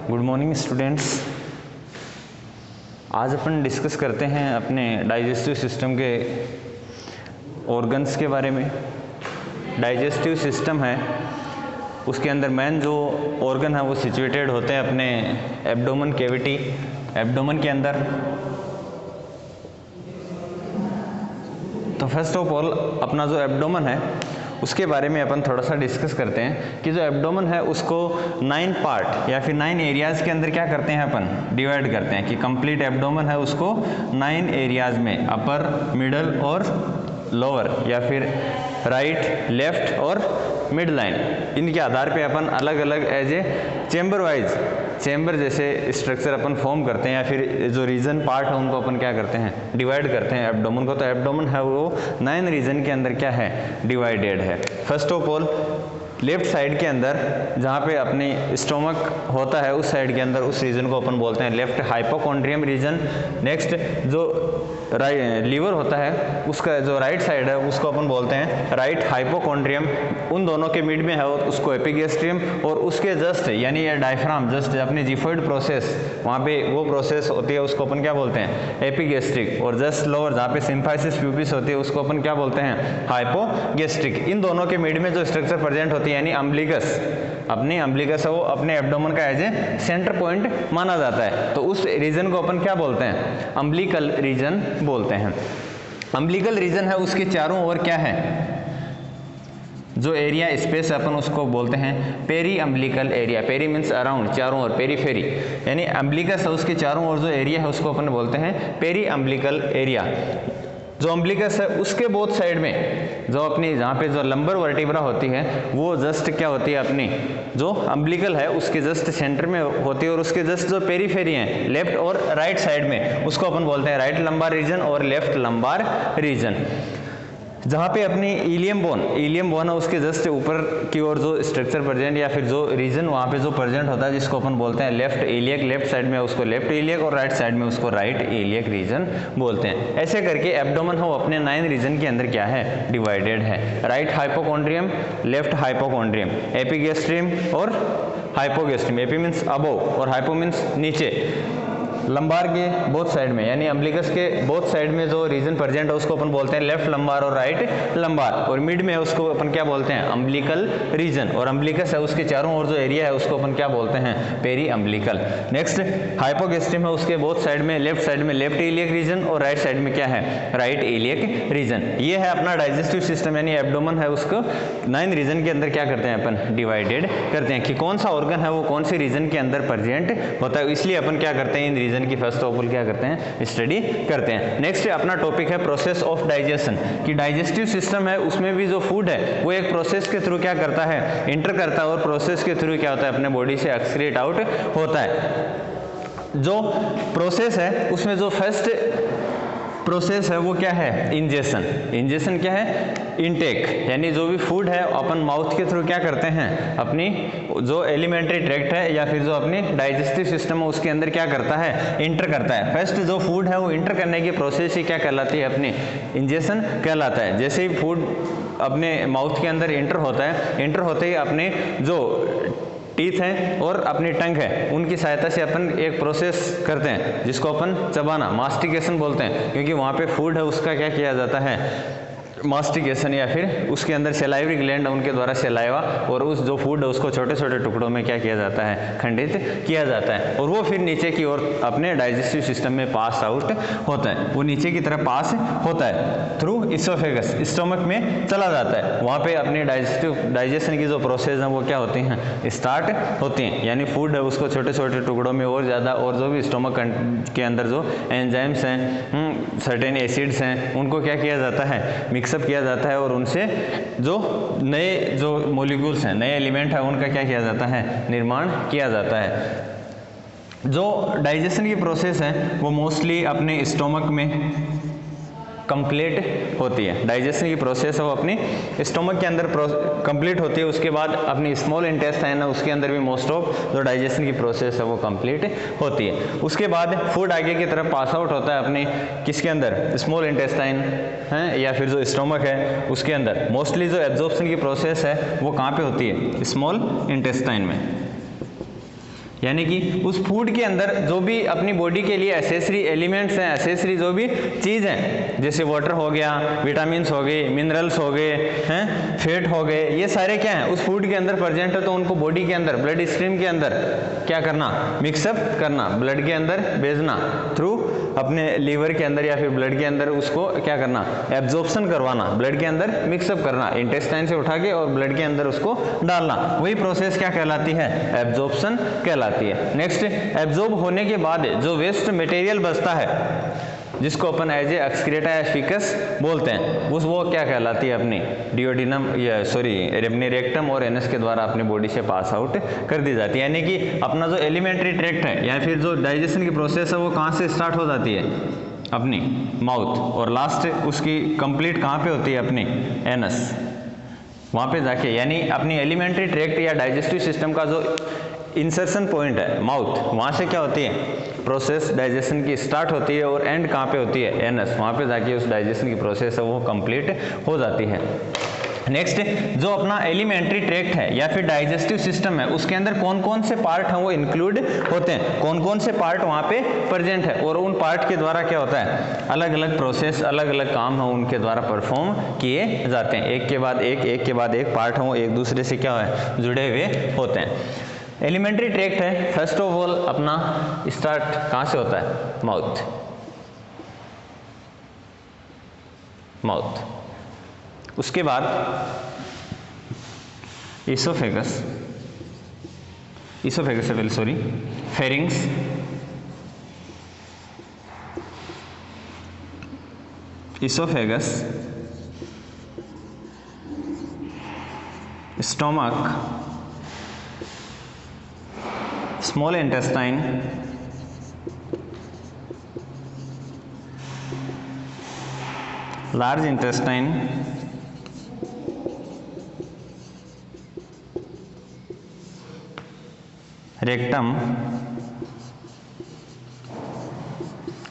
Good morning students. आज अपन discuss करते हैं अपने डाइजेस्टिव सिस्टम के ऑर्गन्स के बारे में। डाइजेस्टिव सिस्टम है, उसके अंदर मेन जो ऑर्गन है वो सिचुएटेड होते हैं अपने एब्डोमेन कैविटी, एब्डोमेन के अंदर। तो फर्स्ट ऑफ ऑल अपना जो एब्डोमेन है उसके बारे में अपन थोड़ा सा डिस्कस करते हैं कि जो एब्डोमेन है उसको 9 पार्ट या फिर 9 एरियाज़ के अंदर क्या करते हैं अपन डिवाइड करते हैं कि कंप्लीट एब्डोमेन है उसको 9 एरियाज़ में, अपर, मिडल और लोअर या फिर राइट, लेफ्ट और मिड लाइन, इनके आधार पे अपन अलग अलग as a chamber wise chamber जैसे स्ट्रक्चर अपन फॉर्म करते हैं या फिर जो रीजन पार्ट है उनको अपन क्या करते हैं डिवाइड करते हैं एब्डोमेन को। तो एब्डोमेन है वो 9 रीजन के अंदर क्या है डिवाइडेड है। First of all left side के अंदर जहाँ पे अपनी स्टोमक होता है उस साइड के अंदर उस रीजन को अपन बोलते हैं लेफ्ट हाइपोकॉन्ड्रियम रीजन। नेक्स्ट जो लीवर होता है उसका जो राइट साइड है उसको अपन बोलते हैं राइट हाइपोकॉन्ड्रियम। उन दोनों के मिड में है उसको एपिगैस्ट्रियम, और उसके जस्ट यानी ये डायफ्राम जस्ट अपनी जिफॉइड प्रोसेस वहाँ पे वो प्रोसेस होती है उसको अपन क्या बोलते हैं एपिगैस्ट्रिक, और जस्ट लोअर जहाँ पे सिम्फाइसिस प्यूबिस होती है उसको अपन क्या बोलते हैं हाइपोगैस्ट्रिक। इन दोनों के मिड में जो स्ट्रक्चर प्रेजेंट होती है यानी अम्बिलिकस, अपनी अम्बिलिकस है वो अपने एब्डोमेन का एज ए सेंटर पॉइंट माना जाता है। तो उस रीजन को अपन क्या बोलते हैं अम्बिलिकल रीजन बोलते हैं। अम्बिलिकल रीजन है उसके चारों ओर क्या है जो एरिया स्पेस अपन उसको बोलते हैं peri umbilical area. Peri means around, चारों ओर, पेरीफेरी यानी अम्बिलिकस है उसके चारों ओर जो एरिया है उसको अपन बोलते हैं पेरी अम्बिलिकल एरिया। जो अम्बिलिकस है उसके बोथ साइड में जो अपनी जहाँ पे जो लंबर वर्टिब्रा होती है वो जस्ट क्या होती है अपनी जो अम्बिलिकल है उसके जस्ट सेंटर में होती है, और उसके जस्ट जो पेरीफेरी हैं लेफ्ट और राइट साइड में उसको अपन बोलते हैं राइट लंबार रीजन और लेफ्ट लंबार रीजन। जहाँ पे अपनी इलियम बोन है उसके जस्ट ऊपर की ओर जो स्ट्रक्चर प्रेजेंट या फिर जो रीजन वहाँ पे जो प्रेजेंट होता है जिसको अपन बोलते हैं लेफ्ट इलियक, लेफ्ट साइड में उसको लेफ्ट इलियक और राइट साइड में उसको राइट इलियक रीजन बोलते हैं। ऐसे करके एब्डोमेन हो अपने 9 रीजन के अंदर क्या है डिवाइडेड है। Right hypochondrium, left hypochondrium, epigastrium और हाइपोगैस्ट्रियम। एपी मीन्स अबोव और हाइपो मीन्स नीचे। लंबार के बोथ साइड में यानी अम्बिलिकस के बोथ साइड में जो रीजन प्रेजेंट है उसको अपन बोलते हैं लेफ्ट लंबार और राइट लंबार, और मिड में उसको अपन क्या बोलते हैं अम्बिलिकल रीजन, और अम्बिलिकस है उसके चारों ओर जो एरिया है उसको अपन क्या बोलते हैं पेरी अम्बिलिकल। नेक्स्ट हाइपोगैस्ट्रियम है उसके बोथ साइड में लेफ्ट साइड में लेफ्ट इलियक रीजन और राइट साइड में क्या है राइट इलियक रीजन। ये है अपना डाइजेस्टिव सिस्टम यानी एब्डोमेन है उसको 9 रीजन के अंदर क्या करते हैं अपन डिवाइडेड करते हैं कि कौन सा ऑर्गन है वो कौन से रीजन के अंदर प्रेजेंट होता है, इसलिए अपन क्या करते हैं इन रीजन की फर्स्ट ऑफ ऑल क्या करते हैं स्टडी करते हैं। नेक्स्ट अपना टॉपिक है प्रोसेस ऑफ डाइजेशन कि डाइजेस्टिव सिस्टम है उसमें भी जो फूड है वो एक प्रोसेस के थ्रू क्या करता है इंटर करता है, और प्रोसेस के थ्रू क्या होता है अपने बॉडी से एक्सक्रीट आउट होता है। जो प्रोसेस है उसमें जो फर्स्ट प्रोसेस है वो क्या है इंजेशन। इंजेशन क्या है इनटेक, यानी जो भी फूड है अपन माउथ के थ्रू क्या करते हैं अपनी जो एलिमेंट्री ट्रैक्ट है या फिर जो अपनी डाइजेस्टिव सिस्टम है उसके अंदर क्या करता है इंटर करता है। फर्स्ट जो फूड है वो इंटर करने की प्रोसेस ही क्या कहलाती है अपनी इंजेशन कहलाता है। जैसे ही फूड अपने माउथ के अंदर इंटर होता है, इंटर होते ही अपने जो टीथ हैं और अपनी टंग है उनकी सहायता से अपन एक प्रोसेस करते हैं जिसको अपन चबाना मास्टिकेशन बोलते हैं, क्योंकि वहाँ पे फूड है उसका क्या किया जाता है मास्टिकेशन या फिर उसके अंदर सेलाइवरी ग्लैंड उनके द्वारा सेलाइवा और उस जो फूड है उसको छोटे छोटे टुकड़ों में क्या किया जाता है खंडित किया जाता है, और वो फिर नीचे की ओर अपने डाइजेस्टिव सिस्टम में पास आउट होता है, वो नीचे की तरफ पास होता है थ्रू इसोफेगस, स्टोमक में चला जाता है। वहाँ पे अपनी डाइजेशन की जो प्रोसेस है वो क्या होती हैं स्टार्ट होती हैं, यानी फूड है उसको छोटे छोटे टुकड़ों में और ज़्यादा, और जो भी स्टोमक के अंदर जो एंजाइम्स हैं सर्टेन एसिड्स हैं उनको क्या किया जाता है मिक्सअप किया जाता है, और उनसे जो नए जो मॉलिक्यूल्स हैं नए एलिमेंट है उनका क्या किया जाता है निर्माण किया जाता है। जो डाइजेशन की प्रोसेस है वो मोस्टली अपने स्टोमक में कंप्लीट होती है। डाइजेशन की प्रोसेस है वो अपनी स्टोमक के अंदर कंप्लीट होती है, उसके बाद अपनी स्मॉल इंटेस्टाइन है उसके अंदर भी मोस्ट ऑफ जो डाइजेशन की प्रोसेस है वो कंप्लीट होती है। उसके बाद फूड आगे की तरफ पास आउट होता है अपने किसके अंदर स्मॉल इंटेस्टाइन है या फिर जो स्टोमक है उसके अंदर। मोस्टली जो एब्जॉर्प्शन की प्रोसेस है वो कहाँ पे होती है स्मॉल इंटेस्टाइन में। यानी कि उस फूड के अंदर जो भी अपनी बॉडी के लिए एसेसरी एलिमेंट्स हैं, एसेसरी जो भी चीज़ हैं, जैसे वाटर हो गया, विटामिन्स हो गए, मिनरल्स हो गए हैं, फैट हो गए, ये सारे क्या हैं उस फूड के अंदर प्रेजेंट है, तो उनको बॉडी के अंदर ब्लड स्ट्रीम के अंदर क्या करना, मिक्सअप करना, ब्लड के अंदर भेजना थ्रू अपने लीवर के अंदर या फिर ब्लड के अंदर उसको क्या करना, एब्जॉर्प्शन करवाना, ब्लड के अंदर मिक्सअप करना, इंटेस्टाइन से उठा के और ब्लड के अंदर उसको डालना, वही प्रोसेस क्या कहलाती है, एब्जॉर्प्शन कहलाती है। नेक्स्ट, एब्जॉर्ब होने के बाद जो वेस्ट मटेरियल बचता है जिसको अपन एज ए एक्सक्रीटा या फीकस बोलते हैं, उस वो क्या कहलाती है, अपनी डिओडिनम या अपने रेक्टम और एनस के द्वारा अपनी बॉडी से पास आउट कर दी जाती है। यानी कि अपना जो एलिमेंट्री ट्रैक्ट है या फिर जो डाइजेशन की प्रोसेस है वो कहाँ से स्टार्ट हो जाती है, अपनी माउथ, और लास्ट उसकी कंप्लीट कहाँ पे होती है, अपनी एनस, वहाँ पे जाके, यानी अपनी एलिमेंट्री ट्रैक्ट या डाइजेस्टिव सिस्टम का जो इंसर्शन पॉइंट है माउथ, वहाँ से क्या होती है, प्रोसेस डाइजेशन की स्टार्ट होती है, और एंड कहाँ पे होती है, एनस, वहाँ पे जाके उस डाइजेशन की प्रोसेस है वो कंप्लीट हो जाती है। नेक्स्ट, जो अपना एलिमेंट्री ट्रैक्ट है या फिर डाइजेस्टिव सिस्टम है उसके अंदर कौन कौन से पार्ट हैं वो इंक्लूड होते हैं, कौन कौन से पार्ट वहाँ पे प्रेजेंट है, और उन पार्ट के द्वारा क्या होता है, अलग अलग प्रोसेस, अलग अलग काम है उनके द्वारा परफॉर्म किए जाते हैं, एक के बाद एक के बाद एक पार्ट हो, एक दूसरे से क्या है, जुड़े हुए होते हैं। एलिमेंट्री ट्रैक्ट है, फर्स्ट ऑफ ऑल अपना स्टार्ट कहाँ से होता है, माउथ, माउथ, उसके बाद इसोफेगस, इसोफेगस से sorry pharynx, oesophagus, stomach, small intestine, large intestine, rectum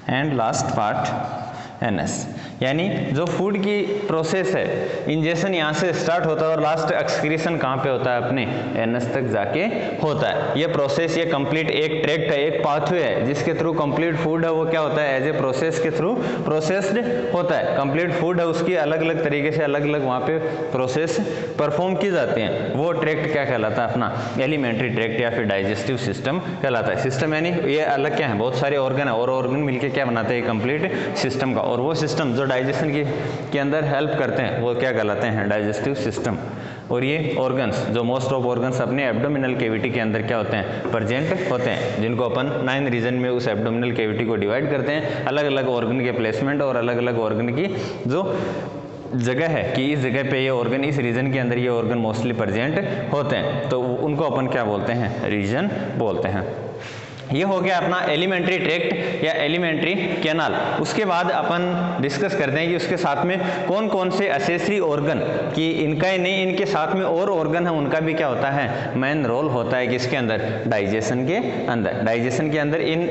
and last part anus. यानी जो फूड की प्रोसेस है, इंजेक्शन यहाँ से स्टार्ट होता है और लास्ट एक्सक्रीशन कहाँ पे होता है, अपने एनस तक जाके होता है। ये प्रोसेस, ये कंप्लीट एक ट्रैक्ट है, एक पाथवे है जिसके थ्रू कंप्लीट फूड है वो क्या होता है, एज ए प्रोसेस के थ्रू प्रोसेस्ड होता है। कंप्लीट फूड है उसकी अलग अलग तरीके से अलग अलग वहाँ पे प्रोसेस परफॉर्म की जाती हैं, वो ट्रैक्ट क्या कहलाता है, अपना एलिमेंट्री ट्रैक्ट या फिर डाइजेस्टिव सिस्टम कहलाता है। सिस्टम यानी ये अलग क्या है, बहुत सारे ऑर्गन है और ऑर्गन मिलके क्या बनाते हैं, कंप्लीट सिस्टम का, और वो सिस्टम जो डाइजेशन के अंदर हेल्प करते हैं वो क्या कहलाते हैं, डाइजेस्टिव सिस्टम। और ये ऑर्गन्स, जो मोस्ट ऑफ ऑर्गन्स अपने एब्डोमिनल कैविटी के अंदर क्या होते हैं, प्रेजेंट होते हैं, जिनको अपन 9 रीजन में उस एब्डोमिनल कैविटी को डिवाइड करते हैं। अलग अलग ऑर्गन के प्लेसमेंट और अलग अलग ऑर्गन की जो जगह है कि इस जगह पे ये ऑर्गन, इस रीजन के अंदर ये ऑर्गन मोस्टली प्रेजेंट होते हैं, तो उनको अपन क्या बोलते हैं, रीजन बोलते हैं। ये हो गया अपना एलिमेंट्री ट्रैक्ट या एलिमेंट्री कैनाल। उसके बाद अपन डिस्कस करते हैं कि उसके साथ में कौन कौन से एक्सेसरी ऑर्गन, कि इनका ही नहीं, इनके साथ में और ऑर्गन है उनका भी क्या होता है, मेन रोल होता है किसके अंदर, डाइजेशन के अंदर। डाइजेशन के अंदर इन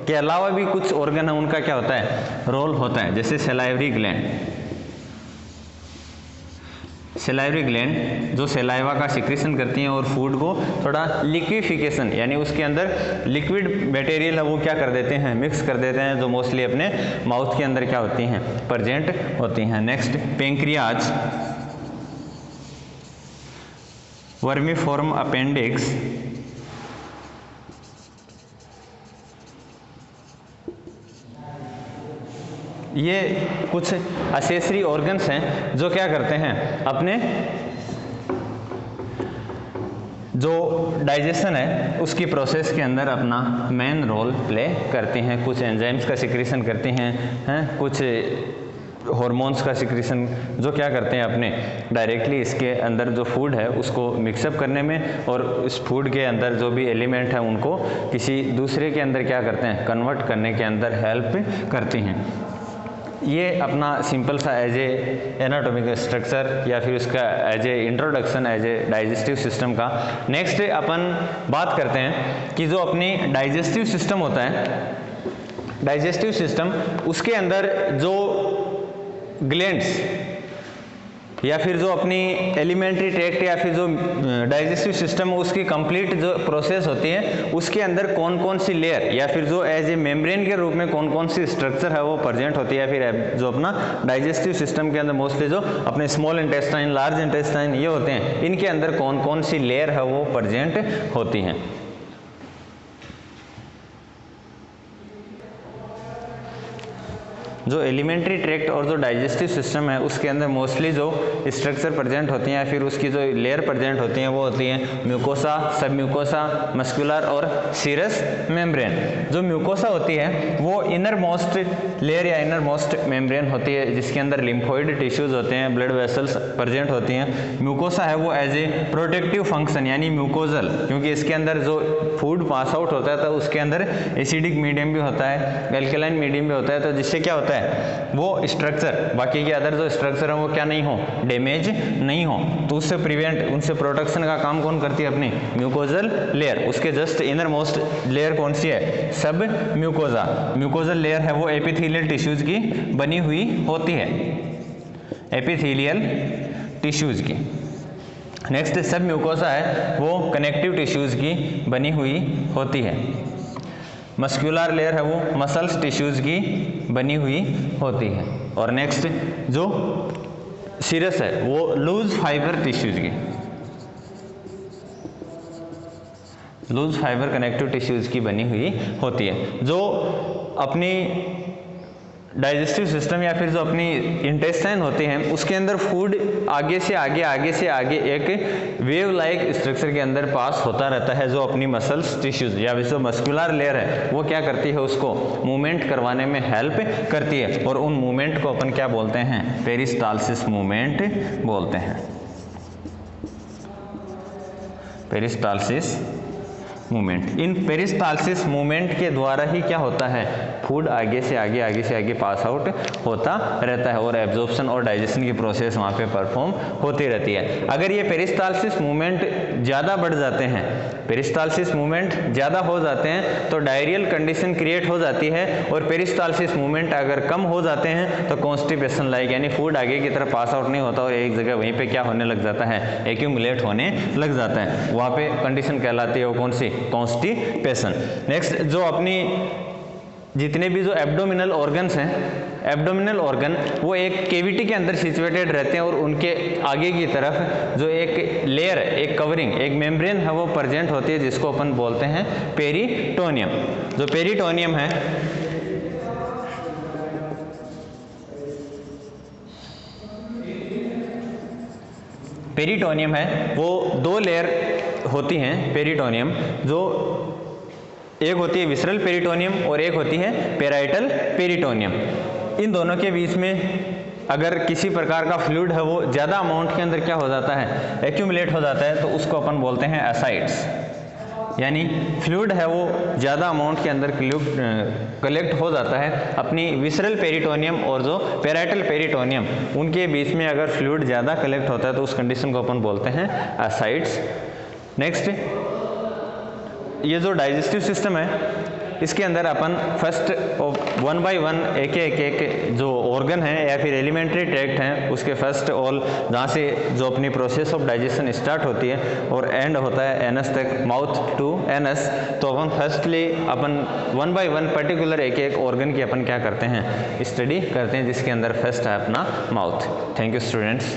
के अलावा भी कुछ ऑर्गन है उनका क्या होता है, रोल होता है, जैसे सलाइवरी ग्लैंड। सलाइवरी ग्लैंड जो सलाइवा का सिक्रीशन करती हैं और फूड को थोड़ा लिक्विफिकेशन, यानी उसके अंदर लिक्विड मटेरियल है वो क्या कर देते हैं, मिक्स कर देते हैं, जो मोस्टली अपने माउथ के अंदर क्या होती हैं, प्रेजेंट होती हैं। नेक्स्ट, पेंक्रियाज, वर्मीफॉर्म अपेंडिक्स, ये कुछ एक्सेसरी ऑर्गन्स हैं जो क्या करते हैं, अपने जो डाइजेशन है उसकी प्रोसेस के अंदर अपना मेन रोल प्ले करते हैं। कुछ एंजाइम्स का सिक्रीशन करते हैं, कुछ हार्मोन्स का सिक्रीशन जो क्या करते हैं, अपने डायरेक्टली इसके अंदर जो फूड है उसको मिक्सअप करने में, और इस फूड के अंदर जो भी एलिमेंट है उनको किसी दूसरे के अंदर क्या करते हैं, कन्वर्ट करने के अंदर हेल्प करते हैं। ये अपना सिंपल सा एज ए एनाटॉमिकल स्ट्रक्चर या फिर उसका as a introduction as a digestive system का। नेक्स्ट अपन बात करते हैं कि जो अपनी डाइजेस्टिव सिस्टम होता है, डाइजेस्टिव सिस्टम उसके अंदर जो ग्लैंड्स या फिर जो अपनी एलिमेंट्री ट्रैक्ट या फिर जो डाइजेस्टिव सिस्टम है उसकी कंप्लीट जो प्रोसेस होती है उसके अंदर कौन कौन सी लेयर या फिर जो एज ए मेम्ब्रेन के रूप में कौन कौन सी स्ट्रक्चर है वो प्रेजेंट होती है, फिर जो अपना डाइजेस्टिव सिस्टम के अंदर मोस्टली जो अपने स्मॉल इंटेस्टाइन, लार्ज इंटेस्टाइन ये होते हैं, इनके अंदर कौन कौन सी लेयर है वो प्रेजेंट होती हैं। जो एलिमेंट्री ट्रैक्ट और जो डाइजेस्टिव सिस्टम है उसके अंदर मोस्टली जो स्ट्रक्चर प्रेजेंट होती हैं या फिर उसकी जो लेयर प्रेजेंट होती हैं वो होती हैं म्यूकोसा, सब म्यूकोसा, मस्कुलर और सीरस मेम्ब्रेन। जो म्यूकोसा होती है वो इनर मोस्ट लेयर या इनर मोस्ट मेम्ब्रेन होती है जिसके अंदर लिम्फोइड टिश्यूज होते हैं, ब्लड वेसल्स प्रेजेंट होती हैं। म्यूकोसा है वो एज ए प्रोटेक्टिव फंक्शन यानी म्यूकोजल, क्योंकि इसके अंदर जो फूड पास आउट होता है तो उसके अंदर एसिडिक मीडियम भी होता है, एल्कलाइन मीडियम भी होता है, तो जिससे क्या होता है वो स्ट्रक्चर, बाकी के अदर जो स्ट्रक्चर है वो क्या नहीं हो, डैमेज नहीं हो, तो उससे प्रिवेंट, उनसे प्रोटेक्शन का काम कौन करती है, अपनी म्यूकोजल लेयर। उसके जस्ट इनर मोस्ट लेयर कौन सी है, सब म्यूकोजा। म्यूकोजल लेयर है वो एपिथेलियल टिश्यूज की बनी हुई होती है, एपिथेलियल टिश्यूज की। नेक्स्ट सब म्यूकोसा है वो कनेक्टिव टिश्यूज की बनी हुई होती है। मस्कुलर लेयर है वो मसल्स टिश्यूज की बनी हुई होती है। और नेक्स्ट जो सीरस है वो लूज फाइबर टिश्यूज की, लूज फाइबर कनेक्टिव टिश्यूज की बनी हुई होती है। जो अपनी डाइजेस्टिव सिस्टम या फिर जो अपनी इंटेस्टाइन होते हैं उसके अंदर फूड आगे से आगे एक वेव लाइक स्ट्रक्चर के अंदर पास होता रहता है। जो अपनी मसल्स टिश्यूज या फिर जो मस्कुलर लेयर है वो क्या करती है, उसको मूवमेंट करवाने में हेल्प करती है, और उन मूवमेंट को अपन क्या बोलते हैं, पेरिस्टाल्सिस मूवमेंट बोलते हैं, पेरिस्टाल्सिस मूवमेंट। इन पेरिस्टाल्सिस मूवमेंट के द्वारा ही क्या होता है, फूड आगे से आगे पास आउट होता रहता है और एब्जॉर्प्शन और डाइजेशन की प्रोसेस वहाँ पे परफॉर्म होती रहती है। अगर ये पेरिस्टाल्सिस मूवमेंट ज़्यादा बढ़ जाते हैं, पेरिस्टाल्सिस मूवमेंट ज़्यादा हो जाते हैं तो डायरियल कंडीशन क्रिएट हो जाती है, और पेरिस्टाल्सिस मूवमेंट अगर कम हो जाते हैं तो कॉन्स्टिपेशन लाइक, यानी फूड आगे की तरफ पास आउट नहीं होता और एक जगह वहीं पे क्या होने लग जाता है, एक्यूमुलेट होने लग जाता है। वहाँ पे कंडीशन कहलाती है वो कौन सी, कॉन्स्टिपेशन। नेक्स्ट जो अपनी जितने भी जो एब्डोमिनल ऑर्गन्स हैं, एब्डोमिनल ऑर्गन वो एक केविटी के अंदर सिचुएटेड रहते हैं और उनके आगे की तरफ जो एक लेयर, एक कवरिंग, एक मेम्ब्रेन है वो प्रेजेंट होती है जिसको अपन बोलते हैं पेरिटोनियम। जो पेरिटोनियम है पेरिटोनियम है वो दो लेयर होती हैं पेरिटोनियम, जो एक होती है विसरल पेरिटोनियम और एक होती है पेराइटल पेरिटोनियम। इन दोनों के बीच में अगर किसी प्रकार का फ्लूइड है वो ज़्यादा अमाउंट के अंदर क्या हो जाता है, एक्यूमुलेट हो जाता है, तो उसको अपन बोलते हैं एसाइड्स, यानी फ्लूइड है वो ज़्यादा अमाउंट के अंदर कलेक्ट हो जाता है। अपनी विसरल पेरिटोनियम और जो पेराइटल पेरिटोनियम उनके बीच में अगर फ्लूइड ज़्यादा कलेक्ट होता है तो उस कंडीशन को अपन बोलते हैं एसाइड्स। नेक्स्ट ये जो डाइजेस्टिव सिस्टम है इसके अंदर अपन फर्स्ट वन बाय वन एक जो ऑर्गन है या फिर एलिमेंट्री ट्रैक्ट हैं उसके फर्स्ट ऑल जहाँ से जो अपनी प्रोसेस ऑफ डाइजेशन स्टार्ट होती है और एंड होता है एनस तक, माउथ टू एनस, तो अपन फर्स्टली अपन वन बाय वन पर्टिकुलर एक ऑर्गन की अपन क्या करते हैं, स्टडी करते हैं, जिसके अंदर फर्स्ट है अपना माउथ। Thank you students.